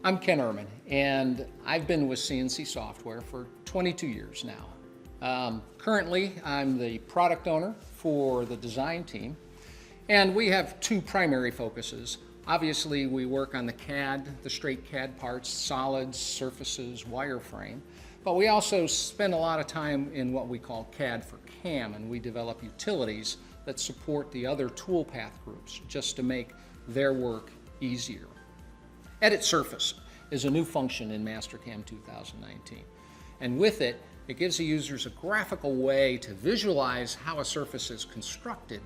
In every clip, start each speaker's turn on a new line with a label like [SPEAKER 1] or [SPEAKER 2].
[SPEAKER 1] I'm Ken Ehrman, and I've been with CNC Software for 22 years now. Currently, I'm the product owner for the design team, and we have two primary focuses. Obviously, we work on the CAD, the straight CAD parts, solids, surfaces, wireframe, but we also spend a lot of time in what we call CAD for CAM, and we develop utilities that support the other toolpath groups just to make their work easier. Edit Surface is a new function in Mastercam 2019. And with it, it gives the users a graphical way to visualize how a surface is constructed,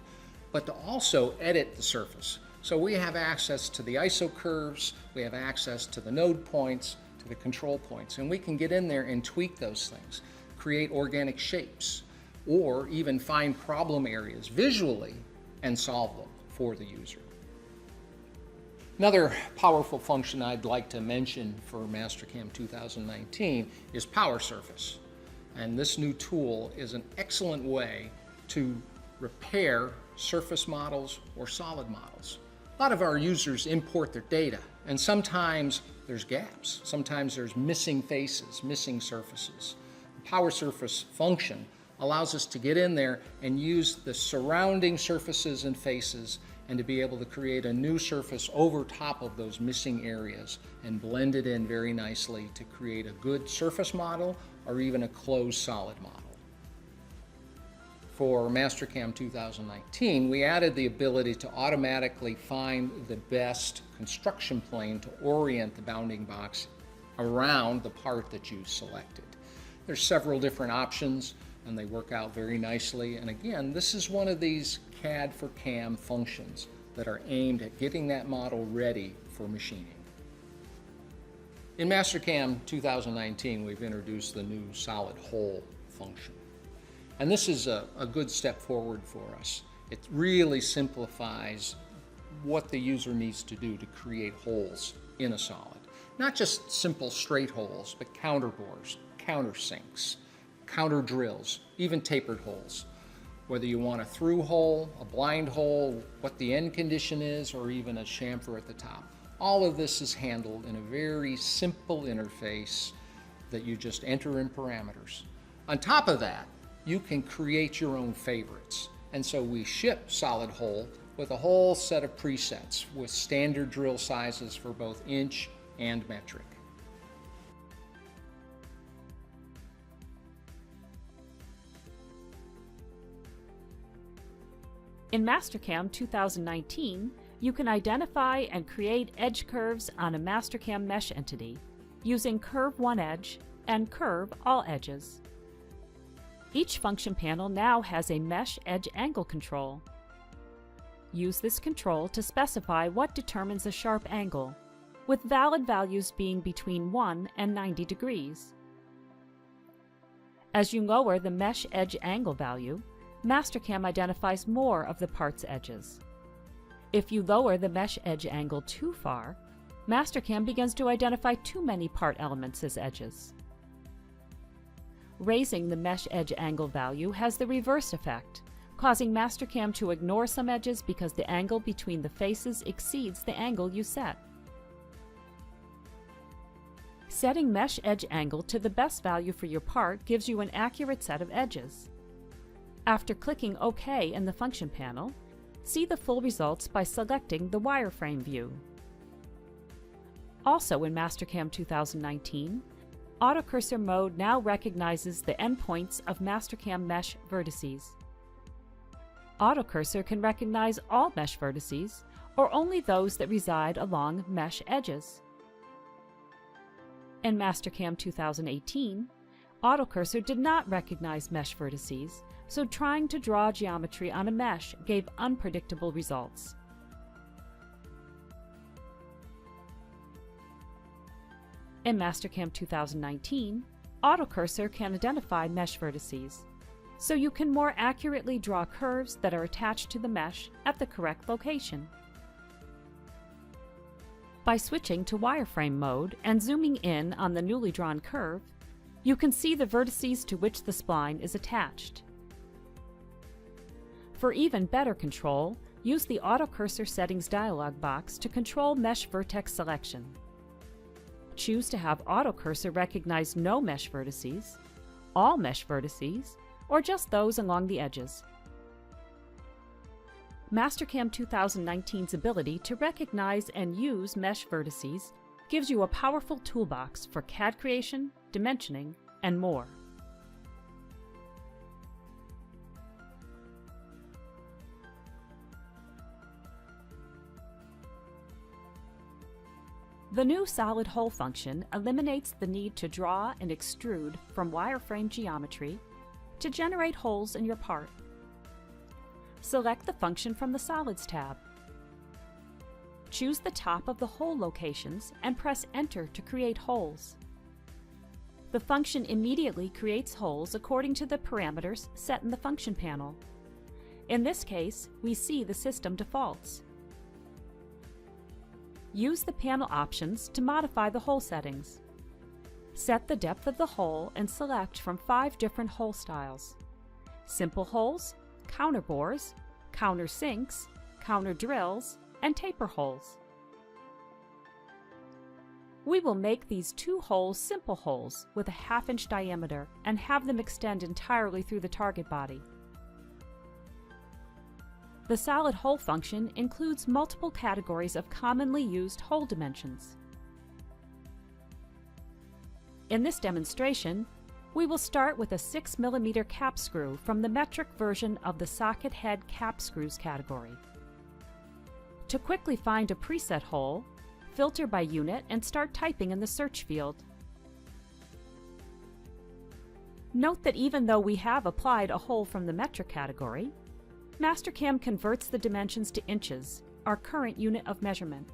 [SPEAKER 1] but to also edit the surface. So we have access to the ISO curves, we have access to the node points, to the control points, and we can get in there and tweak those things, create organic shapes, or even find problem areas visually and solve them for the user. Another powerful function I'd like to mention for Mastercam 2019 is Power Surface. And this new tool is an excellent way to repair surface models or solid models. A lot of our users import their data, and sometimes there's gaps. Sometimes there's missing faces, missing surfaces. The Power Surface function allows us to get in there and use the surrounding surfaces and faces and to be able to create a new surface over top of those missing areas and blend it in very nicely to create a good surface model or even a closed solid model. For Mastercam 2019, we added the ability to automatically find the best construction plane to orient the bounding box around the part that you selected. There's several different options, and they work out very nicely. And again, this is one of these CAD for CAM functions that are aimed at getting that model ready for machining. In Mastercam 2019, we've introduced the new solid hole function. And this is a good step forward for us. It really simplifies what the user needs to do to create holes in a solid. Not just simple straight holes, but counterbores, countersinks, counter drills, even tapered holes. Whether you want a through hole, a blind hole, what the end condition is, or even a chamfer at the top. All of this is handled in a very simple interface that you just enter in parameters. On top of that, you can create your own favorites. And so we ship solid hole with a whole set of presets with standard drill sizes for both inch and metric.
[SPEAKER 2] In Mastercam 2019, you can identify and create edge curves on a Mastercam mesh entity using Curve One Edge and Curve All Edges. Each function panel now has a mesh edge angle control. Use this control to specify what determines a sharp angle, with valid values being between 1 and 90 degrees. As you lower the mesh edge angle value, Mastercam identifies more of the part's edges. If you lower the mesh edge angle too far, Mastercam begins to identify too many part elements as edges. Raising the mesh edge angle value has the reverse effect, causing Mastercam to ignore some edges because the angle between the faces exceeds the angle you set. Setting mesh edge angle to the best value for your part gives you an accurate set of edges. After clicking OK in the function panel, see the full results by selecting the wireframe view. Also in Mastercam 2019, AutoCursor mode now recognizes the endpoints of Mastercam mesh vertices. AutoCursor can recognize all mesh vertices or only those that reside along mesh edges. In Mastercam 2018, AutoCursor did not recognize mesh vertices, so trying to draw geometry on a mesh gave unpredictable results. In Mastercam 2019, AutoCursor can identify mesh vertices, so you can more accurately draw curves that are attached to the mesh at the correct location. By switching to wireframe mode and zooming in on the newly drawn curve, you can see the vertices to which the spline is attached. For even better control, use the AutoCursor Settings dialog box to control mesh vertex selection. Choose to have Auto Cursor recognize no mesh vertices, all mesh vertices, or just those along the edges. Mastercam 2019's ability to recognize and use mesh vertices gives you a powerful toolbox for CAD creation, dimensioning, and more. The new solid hole function eliminates the need to draw and extrude from wireframe geometry to generate holes in your part. Select the function from the Solids tab. Choose the top of the hole locations and press Enter to create holes. The function immediately creates holes according to the parameters set in the function panel. In this case, we see the system defaults. Use the panel options to modify the hole settings. Set the depth of the hole and select from 5 different hole styles: simple holes, counter bores, counter sinks, counter drills, and taper holes. We will make these 2 holes simple holes with a 1/2 inch diameter and have them extend entirely through the target body. The solid hole function includes multiple categories of commonly used hole dimensions. In this demonstration, we will start with a 6 mm cap screw from the metric version of the socket head cap screws category. To quickly find a preset hole, filter by unit and start typing in the search field. Note that even though we have applied a hole from the metric category, Mastercam converts the dimensions to inches, our current unit of measurement.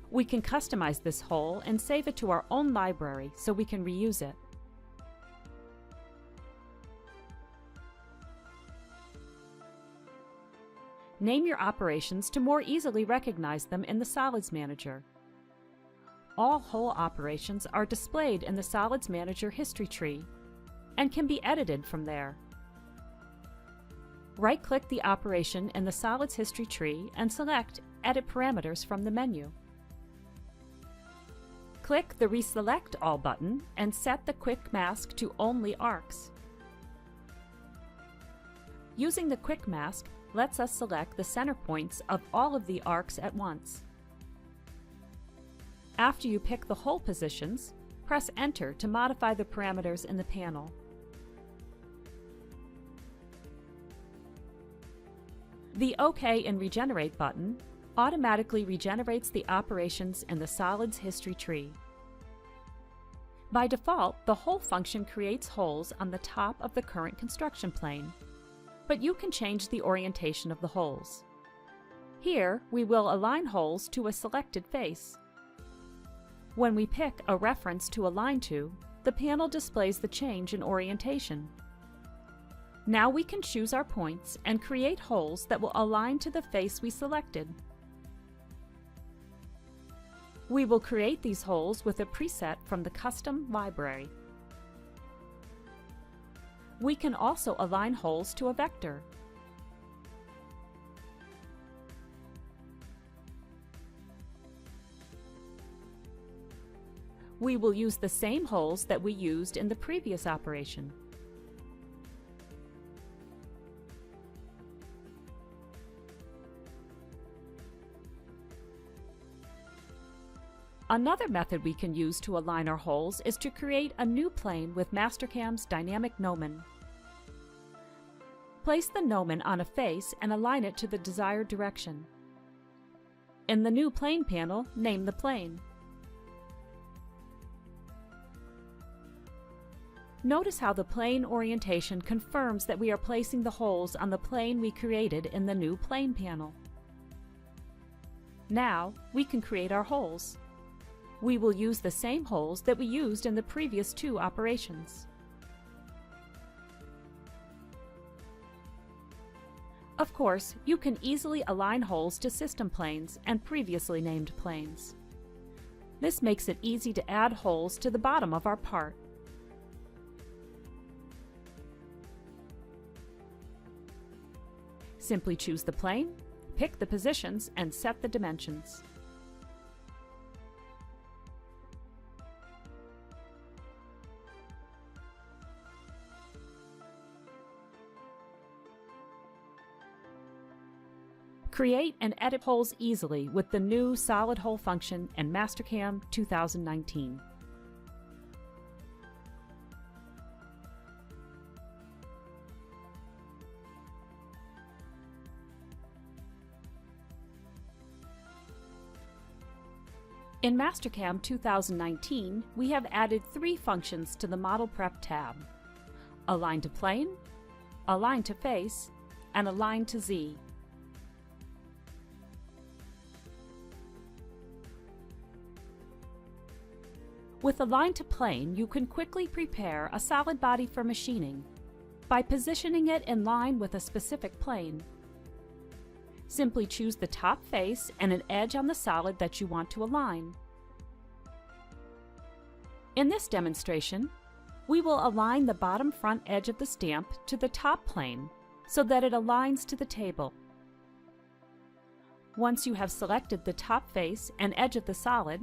[SPEAKER 2] We can customize this hole and save it to our own library so we can reuse it. Name your operations to more easily recognize them in the Solids Manager. All hole operations are displayed in the Solids Manager history tree and can be edited from there. Right-click the operation in the Solids history tree and select Edit Parameters from the menu. Click the Reselect All button and set the Quick Mask to only arcs. Using the Quick Mask lets us select the center points of all of the arcs at once. After you pick the hole positions, press Enter to modify the parameters in the panel. The OK and Regenerate button automatically regenerates the operations in the Solids history tree. By default, the hole function creates holes on the top of the current construction plane, but you can change the orientation of the holes. Here, we will align holes to a selected face. When we pick a reference to align to, the panel displays the change in orientation. Now we can choose our points and create holes that will align to the face we selected. We will create these holes with a preset from the custom library. We can also align holes to a vector. We will use the same holes that we used in the previous operation. Another method we can use to align our holes is to create a new plane with Mastercam's dynamic gnomon. Place the gnomon on a face and align it to the desired direction. In the new plane panel, name the plane. Notice how the plane orientation confirms that we are placing the holes on the plane we created in the new plane panel. Now, we can create our holes. We will use the same holes that we used in the previous 2 operations. Of course, you can easily align holes to system planes and previously named planes. This makes it easy to add holes to the bottom of our part. Simply choose the plane, pick the positions, and set the dimensions. Create and edit holes easily with the new solid hole function in Mastercam 2019. In Mastercam 2019, we have added 3 functions to the Model Prep tab: Align to Plane, Align to Face, and Align to Z. With Align to Plane, you can quickly prepare a solid body for machining by positioning it in line with a specific plane. Simply choose the top face and an edge on the solid that you want to align. In this demonstration, we will align the bottom front edge of the stamp to the top plane so that it aligns to the table. Once you have selected the top face and edge of the solid,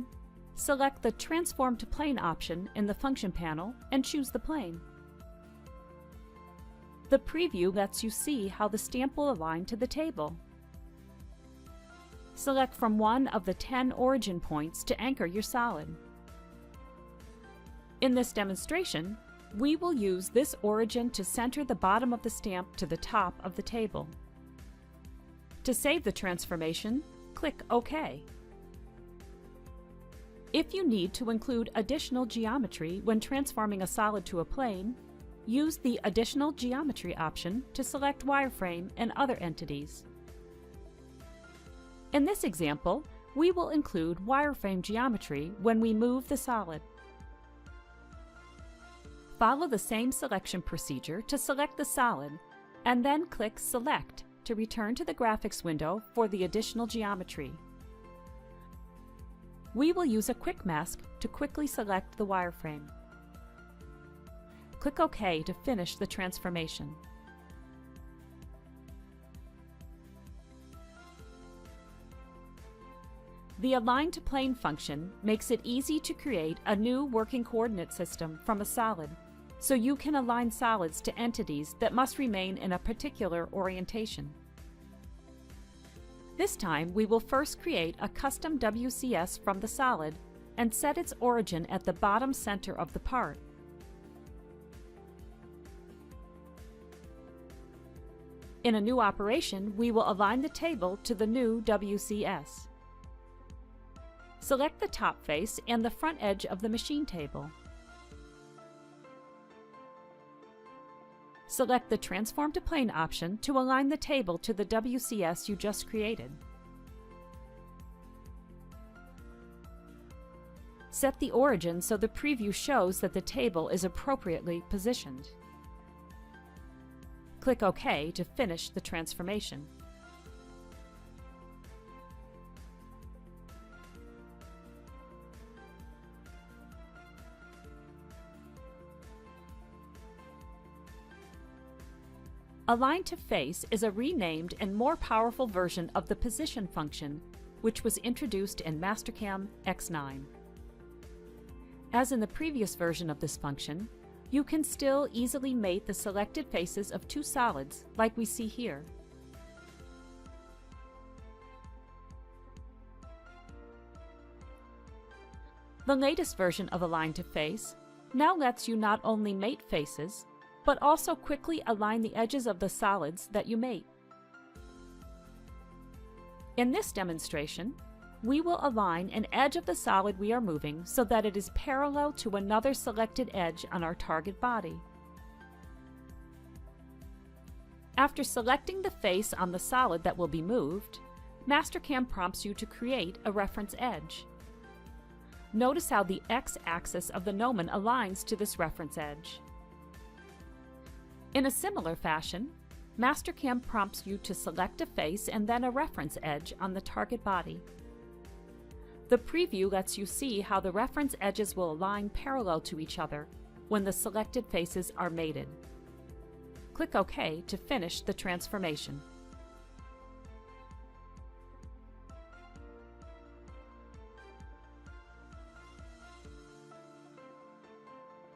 [SPEAKER 2] select the Transform to Plane option in the function panel and choose the plane. The preview lets you see how the stamp will align to the table. Select from one of the 10 origin points to anchor your solid. In this demonstration, we will use this origin to center the bottom of the stamp to the top of the table. To save the transformation, click OK. If you need to include additional geometry when transforming a solid to a plane, use the Additional Geometry option to select wireframe and other entities. In this example, we will include wireframe geometry when we move the solid. Follow the same selection procedure to select the solid, and then click Select to return to the graphics window for the additional geometry. We will use a quick mask to quickly select the wireframe. Click OK to finish the transformation. The Align to Plane function makes it easy to create a new working coordinate system from a solid, so you can align solids to entities that must remain in a particular orientation. This time, we will first create a custom WCS from the solid and set its origin at the bottom center of the part. In a new operation, we will align the table to the new WCS. Select the top face and the front edge of the machine table. Select the Transform to Plane option to align the table to the WCS you just created. Set the origin so the preview shows that the table is appropriately positioned. Click OK to finish the transformation. Align to Face is a renamed and more powerful version of the Position function, which was introduced in Mastercam X9. As in the previous version of this function, you can still easily mate the selected faces of 2 solids, like we see here. The latest version of Align to Face now lets you not only mate faces, but also quickly align the edges of the solids that you mate. In this demonstration, we will align an edge of the solid we are moving so that it is parallel to another selected edge on our target body. After selecting the face on the solid that will be moved, Mastercam prompts you to create a reference edge. Notice how the x-axis of the gnomon aligns to this reference edge. In a similar fashion, Mastercam prompts you to select a face and then a reference edge on the target body. The preview lets you see how the reference edges will align parallel to each other when the selected faces are mated. Click OK to finish the transformation.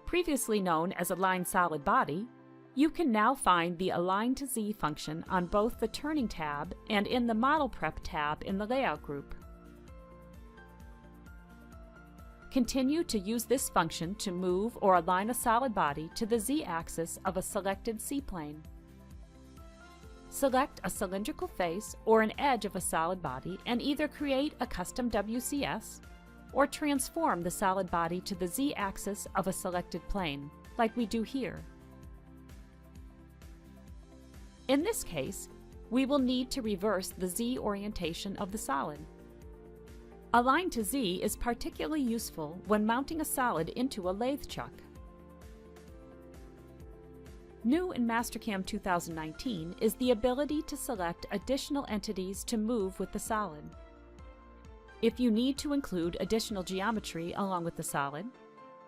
[SPEAKER 2] Previously known as Align Solid Body, You can now find the Align to Z function on both the Turning tab and in the Model Prep tab in the Layout group. Continue to use this function to move or align a solid body to the Z-axis of a selected C-plane. Select a cylindrical face or an edge of a solid body and either create a custom WCS or transform the solid body to the Z-axis of a selected plane, like we do here. In this case, we will need to reverse the Z orientation of the solid. Align to Z is particularly useful when mounting a solid into a lathe chuck. New in Mastercam 2019 is the ability to select additional entities to move with the solid. If you need to include additional geometry along with the solid,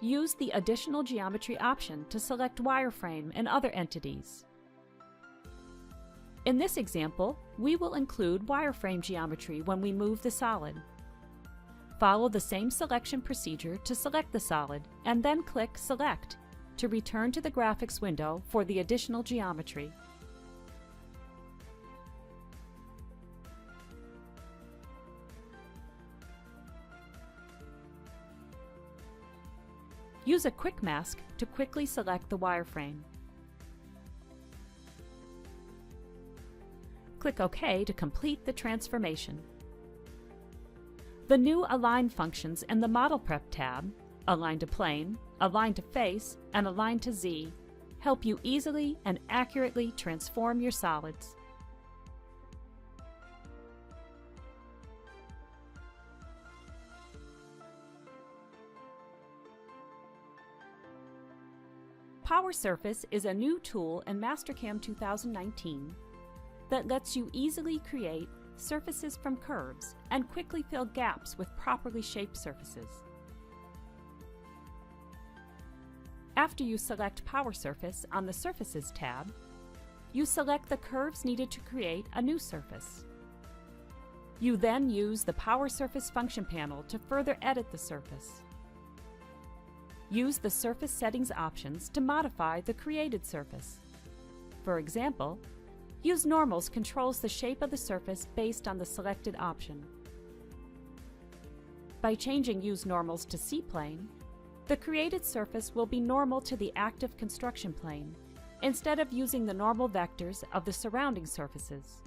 [SPEAKER 2] use the Additional Geometry option to select wireframe and other entities. In this example, we will include wireframe geometry when we move the solid. Follow the same selection procedure to select the solid, and then click Select to return to the graphics window for the additional geometry. Use a quick mask to quickly select the wireframe. Click OK to complete the transformation. The new Align functions in the Model Prep tab, Align to Plane, Align to Face, and Align to Z, help you easily and accurately transform your solids. Power Surface is a new tool in Mastercam 2019 that lets you easily create surfaces from curves and quickly fill gaps with properly shaped surfaces. After you select Power Surface on the Surfaces tab, you select the curves needed to create a new surface. You then use the Power Surface function panel to further edit the surface. Use the Surface Settings options to modify the created surface. For example, Use Normals controls the shape of the surface based on the selected option. By changing Use Normals to C-plane, the created surface will be normal to the active construction plane, instead of using the normal vectors of the surrounding surfaces.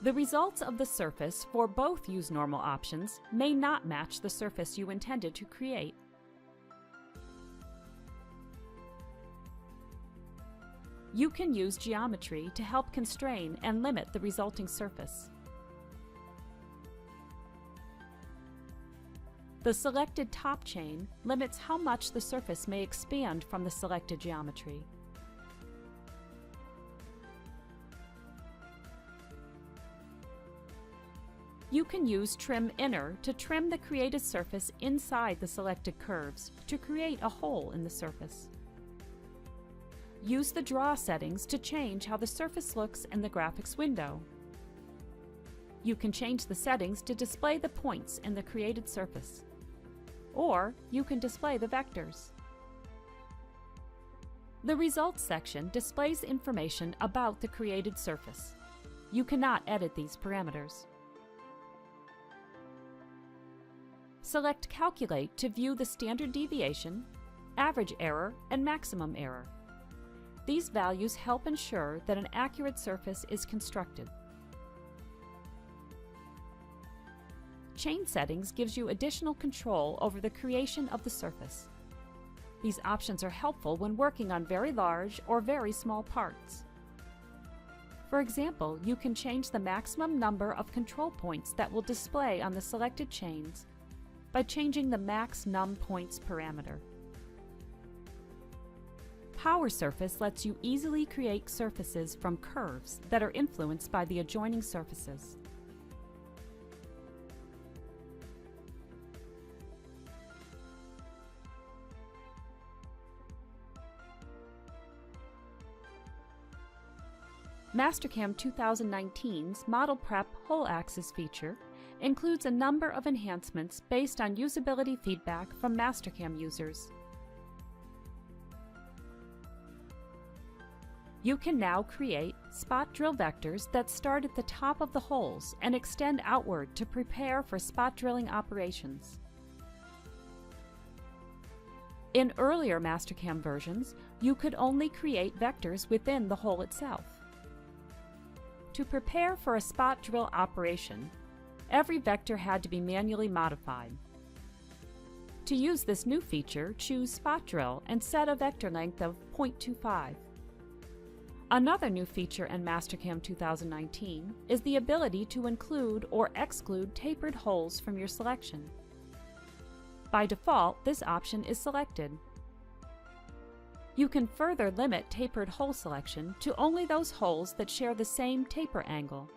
[SPEAKER 2] The results of the surface for both Use Normal options may not match the surface you intended to create. You can use geometry to help constrain and limit the resulting surface. The selected top chain limits how much the surface may expand from the selected geometry. You can use Trim Inner to trim the created surface inside the selected curves to create a hole in the surface. Use the Draw settings to change how the surface looks in the graphics window. You can change the settings to display the points in the created surface, or you can display the vectors. The Results section displays information about the created surface. You cannot edit these parameters. Select Calculate to view the standard deviation, average error, and maximum error. These values help ensure that an accurate surface is constructed. Chain Settings gives you additional control over the creation of the surface. These options are helpful when working on very large or very small parts. For example, you can change the maximum number of control points that will display on the selected chains by changing the Max Num Points parameter. Power Surface lets you easily create surfaces from curves that are influenced by the adjoining surfaces. Mastercam 2019's Model Prep Whole Axis feature includes a number of enhancements based on usability feedback from Mastercam users. You can now create spot drill vectors that start at the top of the holes and extend outward to prepare for spot drilling operations. In earlier Mastercam versions, you could only create vectors within the hole itself. To prepare for a spot drill operation, every vector had to be manually modified. To use this new feature, choose Spot Drill and set a vector length of 0.25. Another new feature in Mastercam 2019 is the ability to include or exclude tapered holes from your selection. By default, this option is selected. You can further limit tapered hole selection to only those holes that share the same taper angle.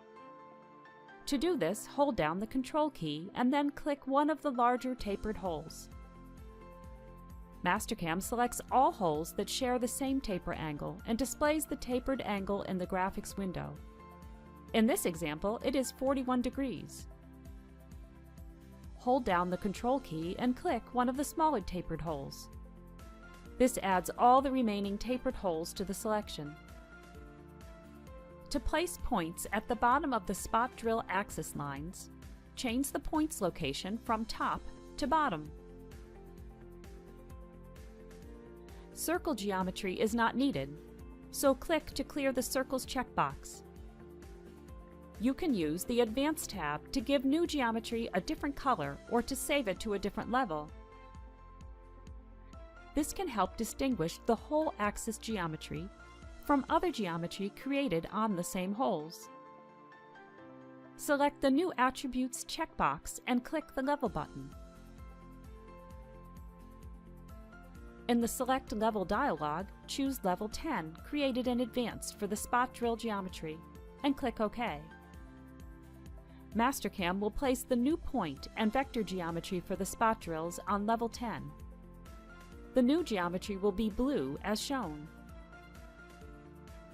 [SPEAKER 2] To do this, hold down the Control key and then click one of the larger tapered holes. Mastercam selects all holes that share the same taper angle and displays the tapered angle in the graphics window. In this example, it is 41 degrees. Hold down the Control key and click one of the smaller tapered holes. This adds all the remaining tapered holes to the selection. To place points at the bottom of the spot drill axis lines, change the point's location from top to bottom. Circle geometry is not needed, so click to clear the Circles checkbox. You can use the Advanced tab to give new geometry a different color or to save it to a different level. This can help distinguish the whole axis geometry from other geometry created on the same holes. Select the New Attributes checkbox and click the Level button. In the Select Level dialog, choose Level 10, created in advance for the spot drill geometry, and click OK. Mastercam will place the new point and vector geometry for the spot drills on Level 10. The new geometry will be blue as shown.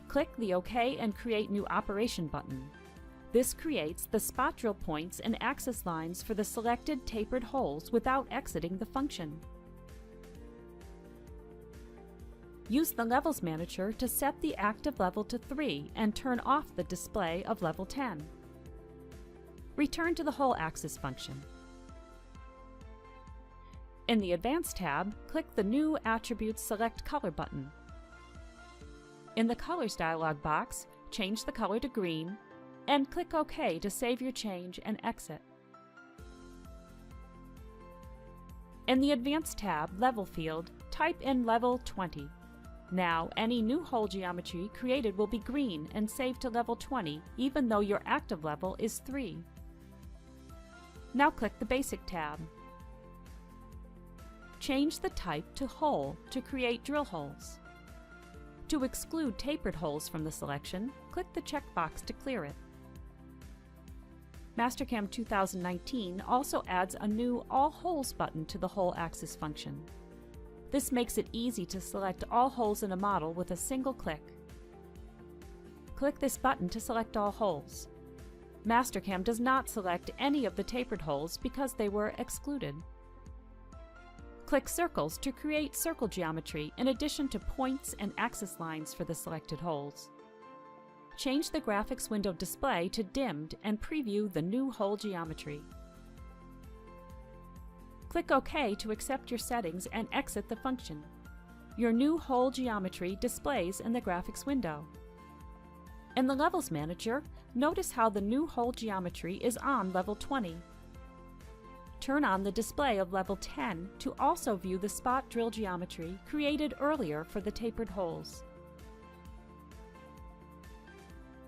[SPEAKER 2] Click the OK and Create New Operation button. This creates the spot drill points and axis lines for the selected tapered holes without exiting the function. Use the Levels Manager to set the active level to 3 and turn off the display of Level 10. Return to the Whole Axis function. In the Advanced tab, click the New Attributes Select Color button. In the Colors dialog box, change the color to green, and click OK to save your change and exit. In the Advanced tab Level field, type in Level 20. Now, any new hole geometry created will be green and saved to Level 20, even though your active level is 3. Now click the Basic tab. Change the type to Hole to create drill holes. To exclude tapered holes from the selection, click the checkbox to clear it. Mastercam 2019 also adds a new All Holes button to the Whole Axis function. This makes it easy to select all holes in a model with a single click. Click this button to select all holes. Mastercam does not select any of the tapered holes because they were excluded. Click Circles to create circle geometry in addition to points and axis lines for the selected holes. Change the graphics window display to dimmed and preview the new hole geometry. Click OK to accept your settings and exit the function. Your new hole geometry displays in the graphics window. In the Levels Manager, notice how the new hole geometry is on Level 20. Turn on the display of Level 10 to also view the spot drill geometry created earlier for the tapered holes.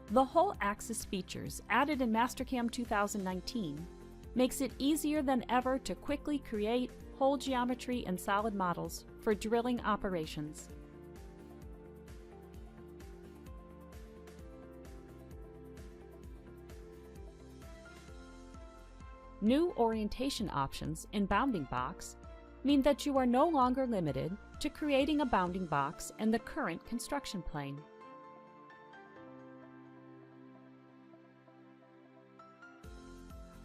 [SPEAKER 2] The Whole Axis features added in Mastercam 2019 makes it easier than ever to quickly create hole geometry in solid models for drilling operations. New orientation options in Bounding Box mean that you are no longer limited to creating a bounding box in the current construction plane.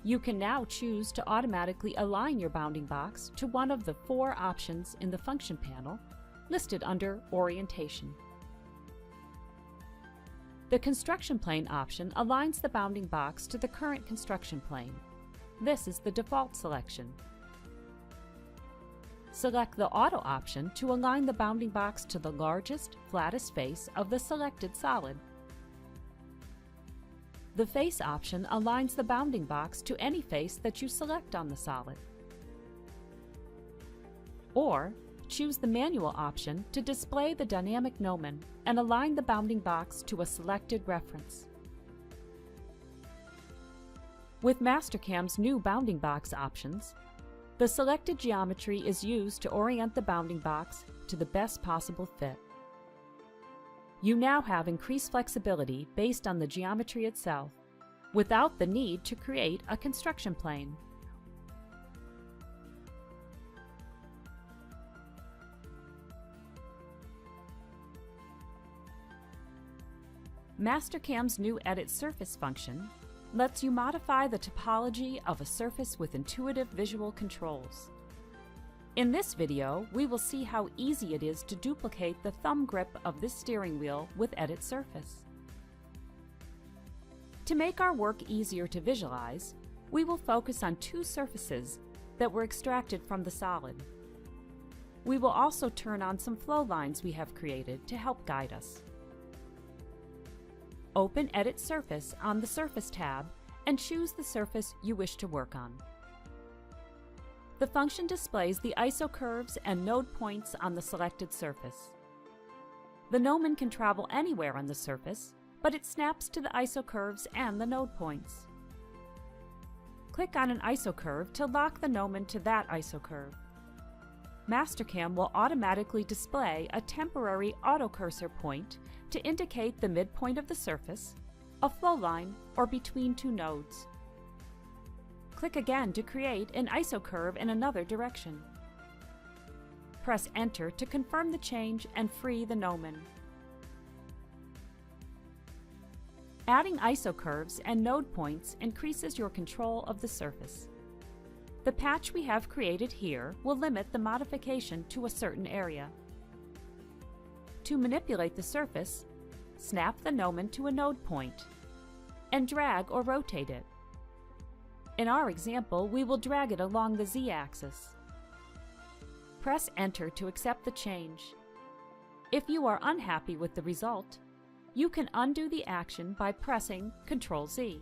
[SPEAKER 2] You can now choose to automatically align your bounding box to one of the 4 options in the function panel listed under Orientation. The construction plane option aligns the bounding box to the current construction plane. This is the default selection. Select the Auto option to align the bounding box to the largest, flattest face of the selected solid. The Face option aligns the bounding box to any face that you select on the solid. Or, choose the Manual option to display the dynamic gnomon and align the bounding box to a selected reference. With Mastercam's new bounding box options, the selected geometry is used to orient the bounding box to the best possible fit. You now have increased flexibility based on the geometry itself, without the need to create a construction plane. Mastercam's new Edit Surface function lets you modify the topology of a surface with intuitive visual controls. In this video, we will see how easy it is to duplicate the thumb grip of this steering wheel with Edit Surface. To make our work easier to visualize, we will focus on two surfaces that were extracted from the solid. We will also turn on some flow lines we have created to help guide us. Open Edit Surface on the Surface tab and choose the surface you wish to work on. The function displays the isocurves and node points on the selected surface. The gnomon can travel anywhere on the surface, but it snaps to the isocurves and the node points. Click on an isocurve to lock the gnomon to that isocurve. Mastercam will automatically display a temporary autocursor point to indicate the midpoint of the surface, a flow line, or between two nodes. Click again to create an isocurve in another direction. Press Enter to confirm the change and free the gnomon. Adding isocurves and node points increases your control of the surface. The patch we have created here will limit the modification to a certain area. To manipulate the surface, snap the gnomon to a node point and drag or rotate it. In our example, we will drag it along the Z-axis. Press Enter to accept the change. If you are unhappy with the result, you can undo the action by pressing Ctrl-Z.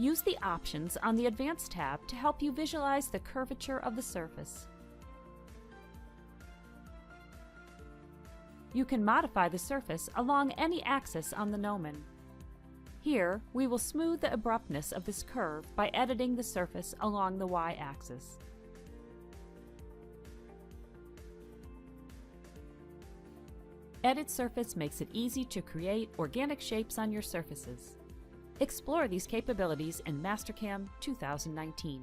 [SPEAKER 2] Use the options on the Advanced tab to help you visualize the curvature of the surface. You can modify the surface along any axis on the gnomon. Here, we will smooth the abruptness of this curve by editing the surface along the Y-axis. Edit Surface makes it easy to create organic shapes on your surfaces. Explore these capabilities in Mastercam 2019.